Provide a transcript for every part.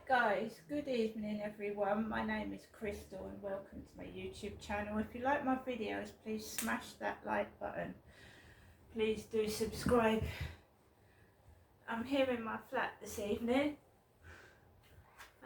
Guys, good evening everyone. My name is Crystal and welcome to my YouTube channel. If you like my videos, please smash that like button. Please do subscribe. I'm here in my flat this evening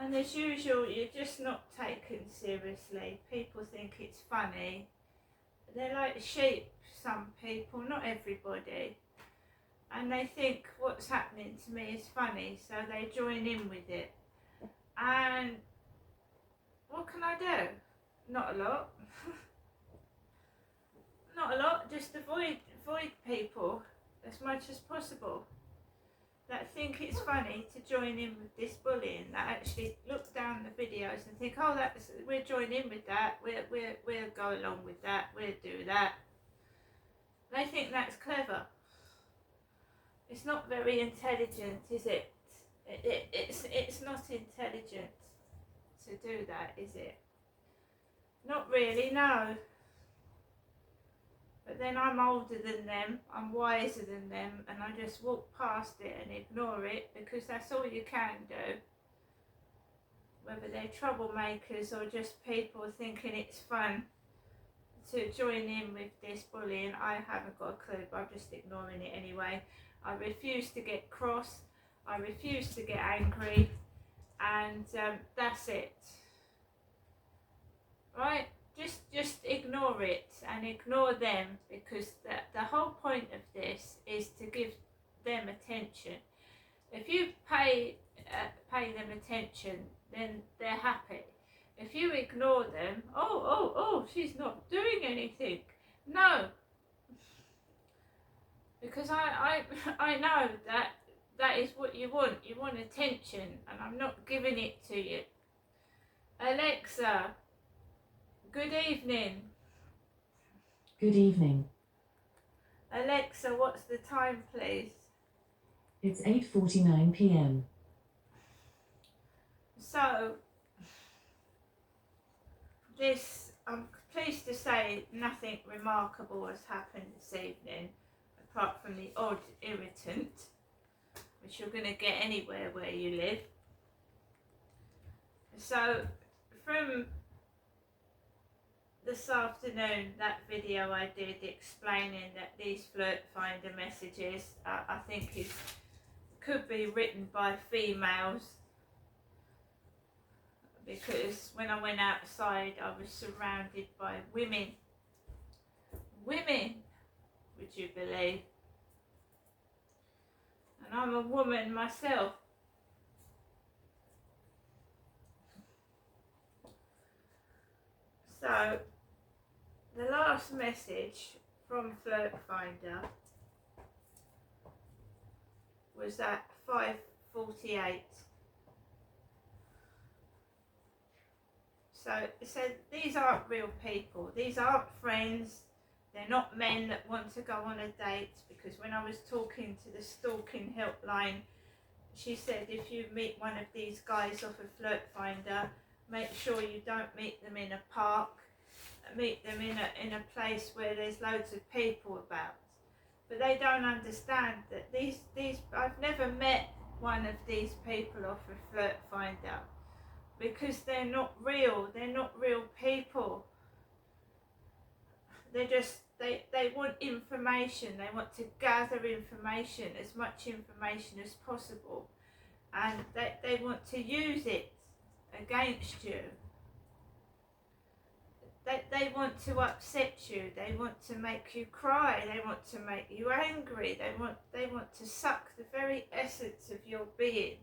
and as usual you're just not taken seriously. People think it's funny. They're like sheep, some people, not everybody. And they think what's happening to me is funny, so they join in with it. And what can I do? Not a lot. Not a lot, just avoid people as much as possible that think it's funny to join in with this bullying, that actually look down the videos and think, oh, we'll join in with that, we'll go along with that, we'll do that. They think that's clever. It's not very intelligent, is it? It's not intelligent to do that, is it? Not really, no. But then I'm older than them, I'm wiser than them, and I just walk past it and ignore it because that's all you can do. Whether they're troublemakers or just people thinking it's fun to join in with this bullying, I haven't got a clue, but I'm just ignoring it anyway. I refuse to get cross, I refuse to get angry, and that's it. Right? Just ignore it and ignore them, because the whole point of this is to give them attention. If you pay them attention, then they're happy. If you ignore them, oh, she's not doing anything. No, because I know that is what you want. You want attention, and I'm not giving it to you. Alexa, good evening. Good evening. Alexa, what's the time, please? It's 8:49 p.m. So, I'm pleased to say nothing remarkable has happened this evening, apart from the odd irritant, which you're going to get anywhere where you live. So, from this afternoon, that video I did explaining that these Flirt Finder messages, I think could be written by females, because when I went outside I was surrounded by women, would you believe? And I'm a woman myself. So the last message from Flirt Finder was at 5:48. So it said these aren't real people, these aren't friends, they're not men that want to go on a date, because when I was talking to the stalking helpline, she said if you meet one of these guys off of Flirt Finder, make sure you don't meet them in a park, meet them in a place where there's loads of people about. But they don't understand that these I've never met one of these people off of Flirt Finder, because they're not real people. They're just, they want information, they want to gather information, as much information as possible, and they want to use it against you. They want to upset you, they want to make you cry, they want to make you angry, they want to suck the very essence of your being,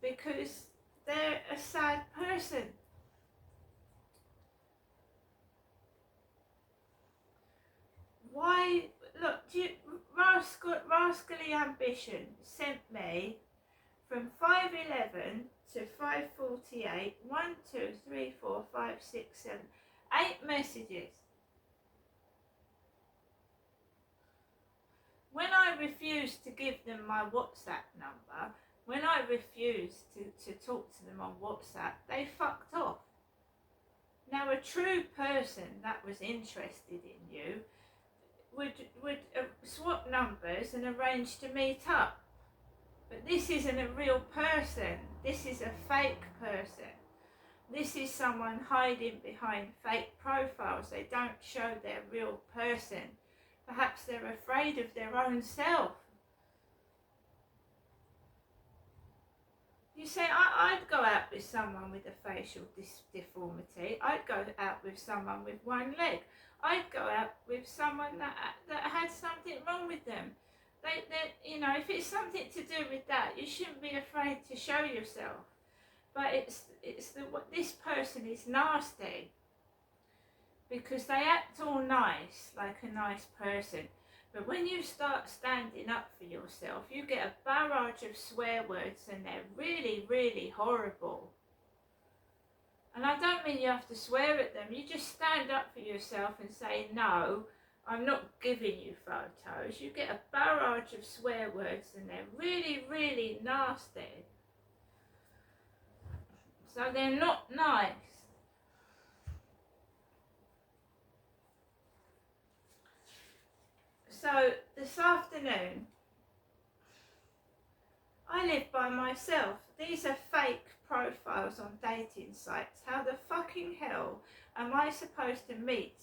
because they're a sad person. Why? Look, Rascally Ambition sent me from 5:11 to 5:48, 1, 2, 3, 4, 5, 6, 7, 8 messages. When I refused to give them my WhatsApp number, when I refused to talk to them on WhatsApp, they fucked off. Now, a true person that was interested in you would swap numbers and arrange to meet up. But this isn't a real person. This is a fake person. This is someone hiding behind fake profiles. They don't show their real person. Perhaps they're afraid of their own self. You say, I'd go out with someone with a facial deformity. I'd go out with someone with one leg. I'd go out with someone that had something wrong with them. You know, if it's something to do with that, you shouldn't be afraid to show yourself. But this person is nasty because they act all nice, like a nice person. But when you start standing up for yourself, you get a barrage of swear words and they're really, really horrible. And I don't mean you have to swear at them. You just stand up for yourself and say, no, I'm not giving you photos. You get a barrage of swear words and they're really, really nasty. So they're not nice. So this afternoon, I live by myself. These are fake profiles on dating sites. How the fucking hell am I supposed to meet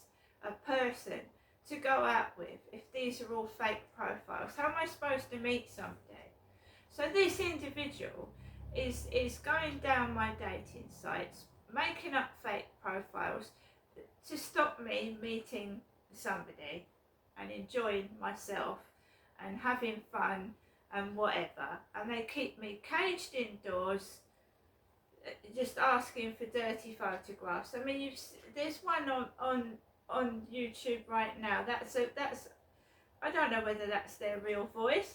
a person to go out with if these are all fake profiles? How am I supposed to meet somebody? So this individual is going down my dating sites, making up fake profiles to stop me meeting somebody and enjoying myself and having fun and whatever. And they keep me caged indoors, just asking for dirty photographs. I mean, there's one on YouTube right now. That's I don't know whether that's their real voice.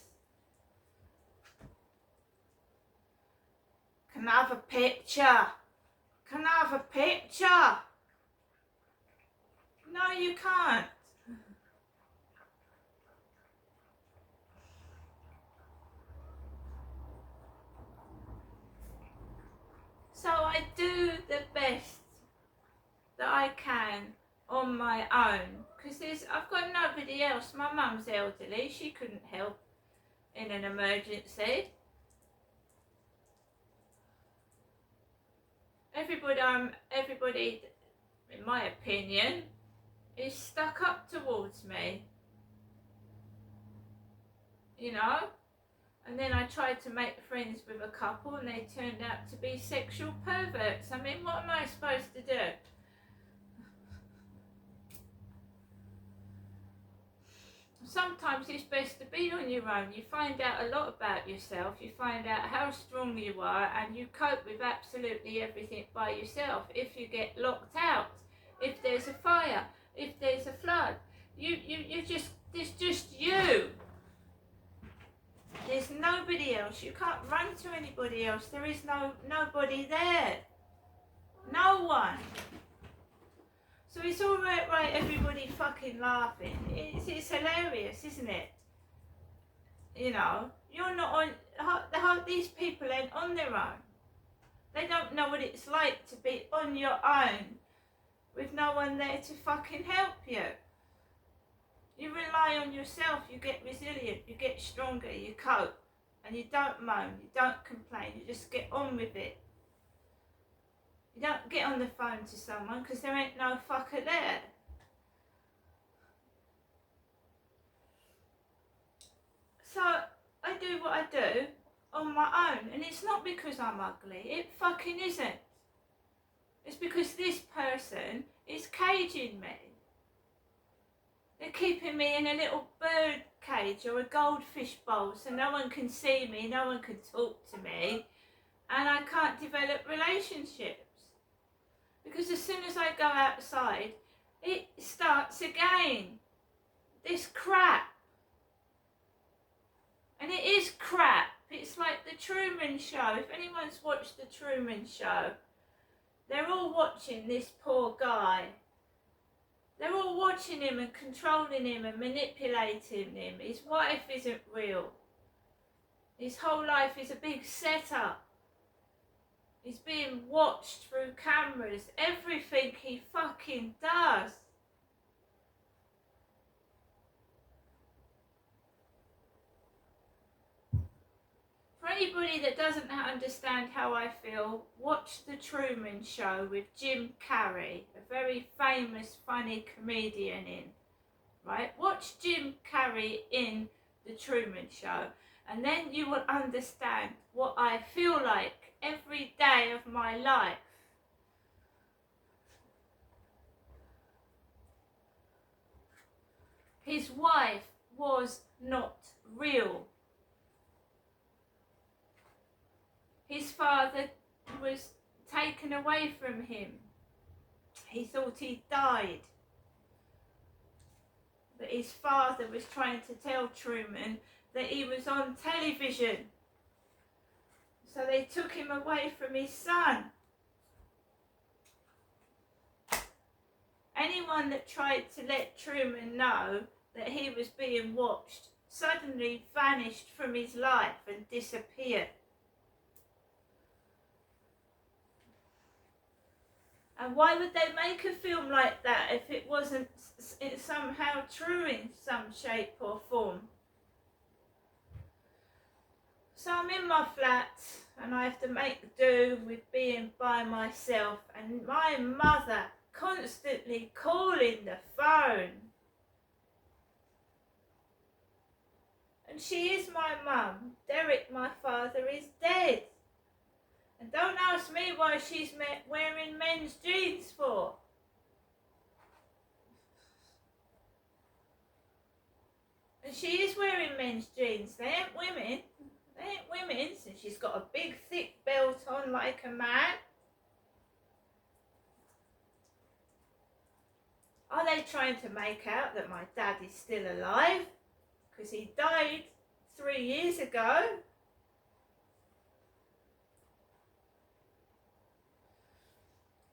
Can I have a picture? Can I have a picture? No, you can't. So I do the best that I can on my own, because I've got nobody else. My mum's elderly, she couldn't help in an emergency. Everybody, in my opinion, is stuck up towards me, you know. And then I tried to make friends with a couple and they turned out to be sexual perverts. I mean, what am I supposed to do? Sometimes it's best to be on your own. You find out a lot about yourself, you find out how strong you are, and you cope with absolutely everything by yourself. If you get locked out, if there's a fire, if there's a flood, there's just you. There's nobody else. You can't run to anybody else. There is nobody there. No one. So it's all right, everybody fucking laughing. It's hilarious, isn't it? You know, you're not on, these people ain't on their own. They don't know what it's like to be on your own with no one there to fucking help you. You rely on yourself, you get resilient, you get stronger, you cope, and you don't moan, you don't complain, you just get on with it. You don't get on the phone to someone because there ain't no fucker there. So I do what I do on my own, and it's not because I'm ugly, it fucking isn't. It's because this person is caging me. They're keeping me in a little bird cage or a goldfish bowl so no one can see me, no one can talk to me, and I can't develop relationships. Because as soon as I go outside, it starts again. This crap. And it is crap. It's like the Truman Show. If anyone's watched the Truman Show, they're all watching this poor guy. They're all watching him and controlling him and manipulating him. His wife isn't real. His whole life is a big setup. He's being watched through cameras. Everything he fucking does. For anybody that doesn't understand how I feel, watch The Truman Show with Jim Carrey, a very famous, funny comedian in, right? Watch Jim Carrey in The Truman Show, and then you will understand what I feel like every day of my life. His wife was not real. His father was taken away from him. He thought he died. But his father was trying to tell Truman that he was on television. So they took him away from his son. Anyone that tried to let Truman know that he was being watched suddenly vanished from his life and disappeared. And why would they make a film like that if it wasn't somehow true in some shape or form? So I'm in my flat and I have to make do with being by myself, and my mother constantly calling the phone. And she is my mum. Derek, my father, is dead. And don't ask me why she's wearing men's jeans for. And she is wearing men's jeans. They ain't women. They ain't women's. And she's got a big thick belt on like a man. Are they trying to make out that my dad is still alive? Because he died 3 years ago.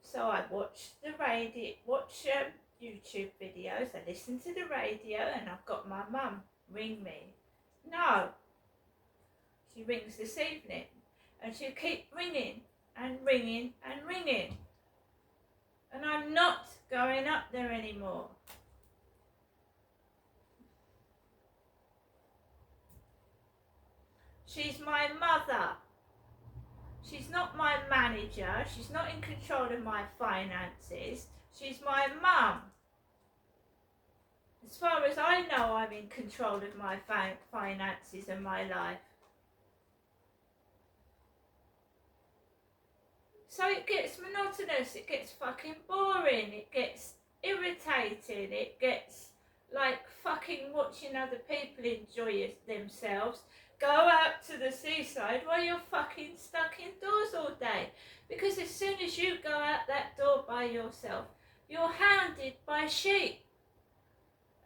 So I watch the radio, YouTube videos, I listen to the radio, and I've got my mum ring me. No. She rings this evening, and she'll keep ringing and ringing and ringing. And I'm not going up there anymore. She's my mother. She's not my manager. She's not in control of my finances. She's my mum. As far as I know, I'm in control of my finances and my life. So it gets monotonous, it gets fucking boring, it gets irritating, it gets like fucking watching other people enjoy themselves. Go out to the seaside while you're fucking stuck indoors all day. Because as soon as you go out that door by yourself, you're hounded by sheep.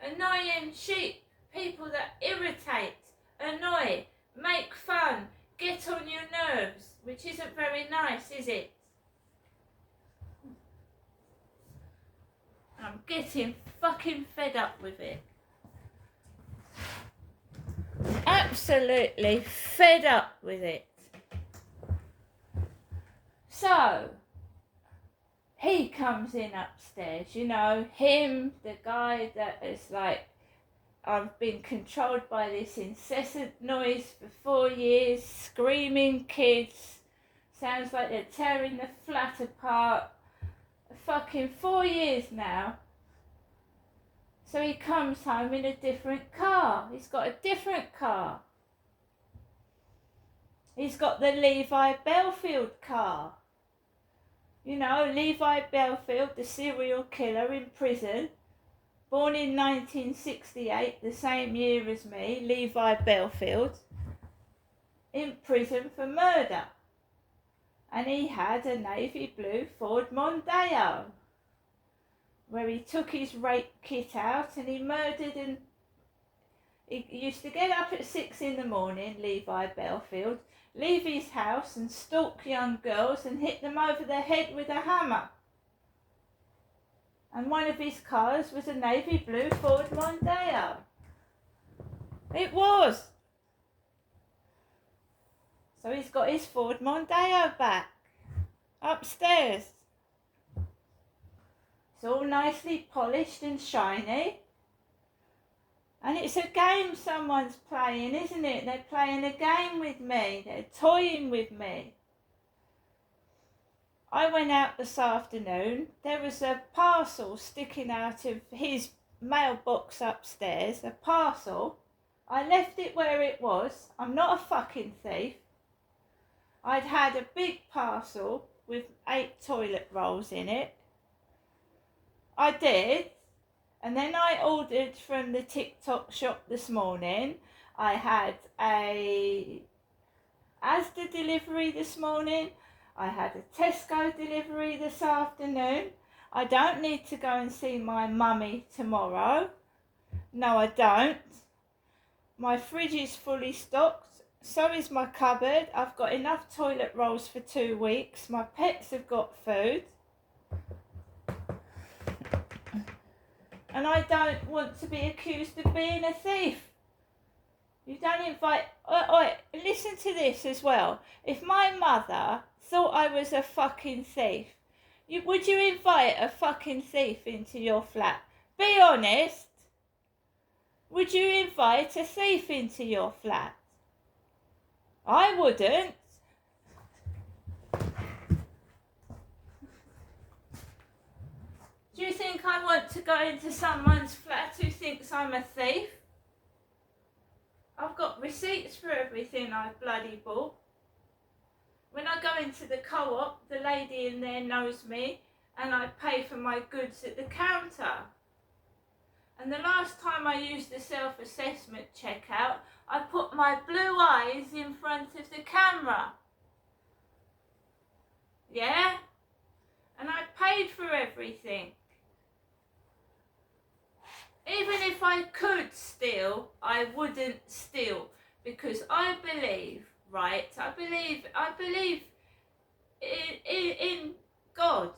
Annoying sheep. People that irritate, annoy, make fun, get on your nerves. Which isn't very nice, is it? I'm getting fucking fed up with it. Absolutely fed up with it. So, he comes in upstairs, you know, him, the guy that is like, I've been controlled by this incessant noise for 4 years, screaming kids, sounds like they're tearing the flat apart, fucking 4 years now. So he comes home in a different car. He's got a different car. He's got the Levi Bellfield car. You know, Levi Bellfield, the serial killer in prison, born in 1968, the same year as me, Levi Bellfield, in prison for murder. And he had a navy blue Ford Mondeo, where he took his rape kit out and he murdered, and he used to get up at 6 in the morning, Levi Bellfield, leave his house and stalk young girls and hit them over the head with a hammer. And one of his cars was a navy blue Ford Mondeo. It was. So he's got his Ford Mondeo back, upstairs. It's all nicely polished and shiny. And it's a game someone's playing, isn't it? They're playing a game with me. They're toying with me. I went out this afternoon. There was a parcel sticking out of his mailbox upstairs. A parcel. I left it where it was. I'm not a fucking thief. I'd had a big parcel with 8 toilet rolls in it. I did. And then I ordered from the TikTok shop this morning. I had a Asda delivery this morning. I had a Tesco delivery this afternoon. I don't need to go and see my mummy tomorrow. No, I don't. My fridge is fully stocked. So is my cupboard. I've got enough toilet rolls for 2 weeks. My pets have got food. And I don't want to be accused of being a thief. You don't invite... listen to this as well. If my mother thought I was a fucking thief, would you invite a fucking thief into your flat? Be honest. Would you invite a thief into your flat? I wouldn't. Do you think I want to go into someone's flat who thinks I'm a thief? I've got receipts for everything I've bloody bought. When I go into the co-op, the lady in there knows me and I pay for my goods at the counter. And the last time I used the self-assessment checkout, I put my blue eyes in front of the camera. Yeah? And I paid for everything. Even if I could steal, I wouldn't steal, because I believe, right? I believe in God.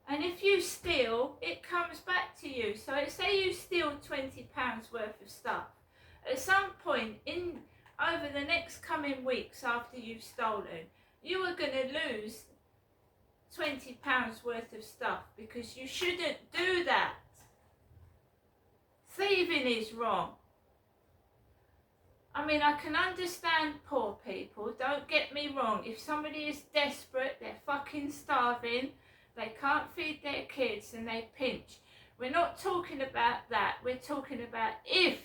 And if you steal, it comes back to you. So say you steal £20 worth of stuff. At some point over the next coming weeks after you've stolen, you are going to lose £20 worth of stuff, because you shouldn't do that. Thieving is wrong. I mean, I can understand poor people, don't get me wrong. If somebody is desperate, they're fucking starving, they can't feed their kids and they pinch. We're not talking about that. We're talking about if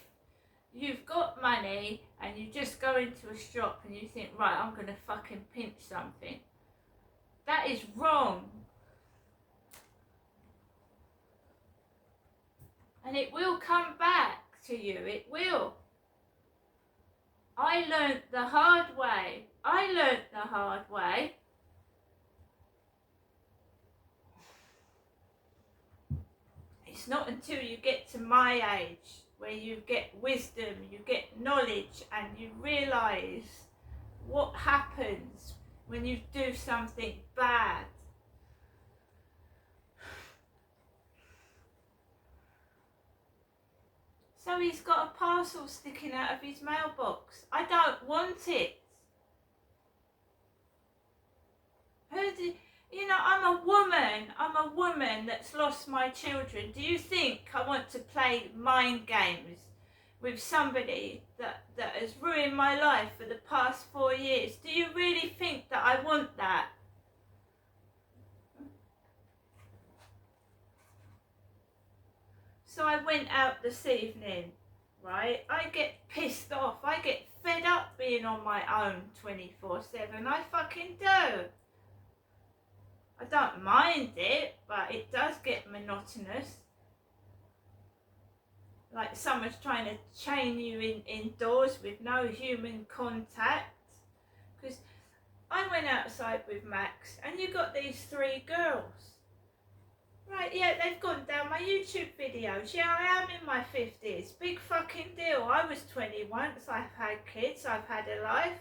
you've got money and you just go into a shop and you think, right, I'm going to fucking pinch something. That is wrong. And it will come back to you, it will. I learnt the hard way. It's not until you get to my age where you get wisdom, you get knowledge, and you realise what happens when you do something bad. So he's got a parcel sticking out of his mailbox. I don't want it. I'm a woman that's lost my children. Do you think I want to play mind games with somebody that has ruined my life for the past 4 years? Do you really think that I want that? So I went out this evening, right? I get pissed off. I get fed up being on my own 24/7. I fucking do. I don't mind it, but it does get monotonous. Like someone's trying to chain you indoors with no human contact. Because I went outside with Max and you got these 3 girls. Right, yeah, they've gone down my YouTube videos. Yeah, I am in my 50s. Big fucking deal. I was 20 once. I've had kids. I've had a life.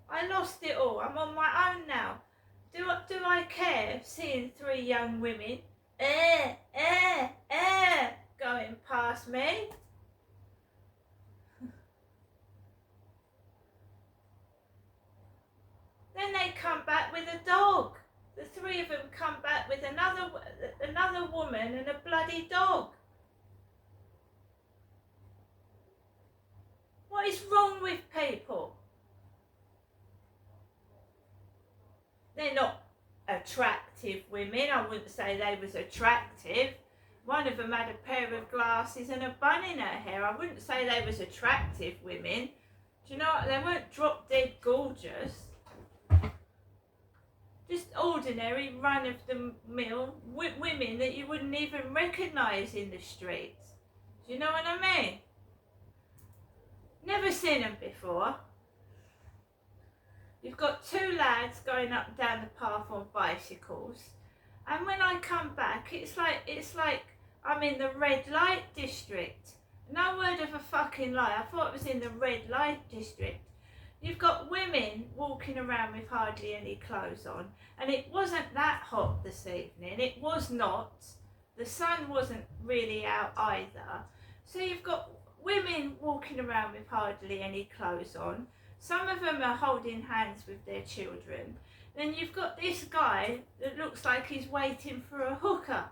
I lost it all. I'm on my own now. Do I care seeing 3 young women going past me? Then they come back with a dog. The 3 of them come back with another woman and a bloody dog. attractive women. I wouldn't say they was attractive. One of them had a pair of glasses and a bun in her hair. I wouldn't say they was attractive women. Do you know what? They weren't drop dead gorgeous. Just ordinary run-of-the-mill women that you wouldn't even recognise in the streets. Do you know what I mean? Never seen them before. You've got two lads going up and down the path on bicycles, and when I come back, it's like I'm in the red light district. No word of a fucking lie. I thought it was in the red light district. You've got women walking around with hardly any clothes on, and it wasn't that hot this evening. It was not. The sun wasn't really out either. So you've got women walking around with hardly any clothes on. Some of them are holding hands with their children. Then you've got this guy that looks like he's waiting for a hooker.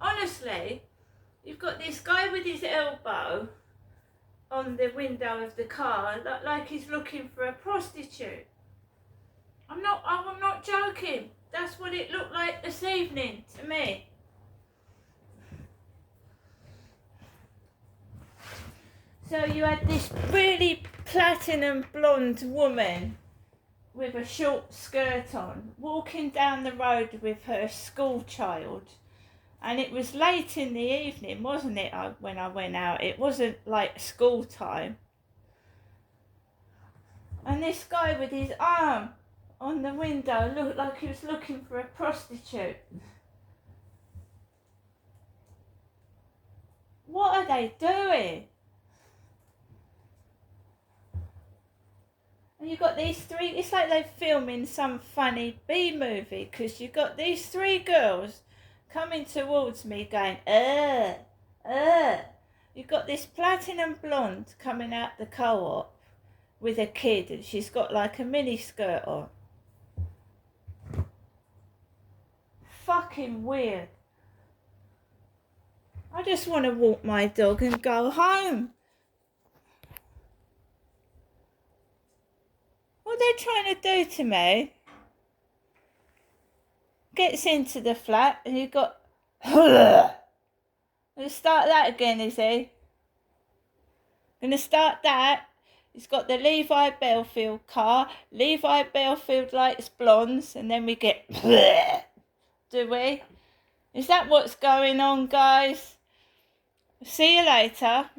Honestly, you've got this guy with his elbow on the window of the car, like he's looking for a prostitute. I'm not joking. That's what it looked like this evening to me. So you had this really platinum blonde woman with a short skirt on, walking down the road with her school child. And it was late in the evening, wasn't it, when I went out? It wasn't like school time. And this guy with his arm on the window looked like he was looking for a prostitute. What are they doing? And you've got these three, it's like they're filming some funny B-movie, because you've got these three girls coming towards me going, You've got this platinum blonde coming out the co-op with a kid, and she's got like a mini skirt on. Fucking weird. I just want to walk my dog and go home. What are they trying to do to me? Gets into the flat and you've got gonna start that again, is he? Gonna start that. He's got the Levi Bellfield car. Levi Bellfield likes blondes, and then we get do we? Is that what's going on, guys? See you later.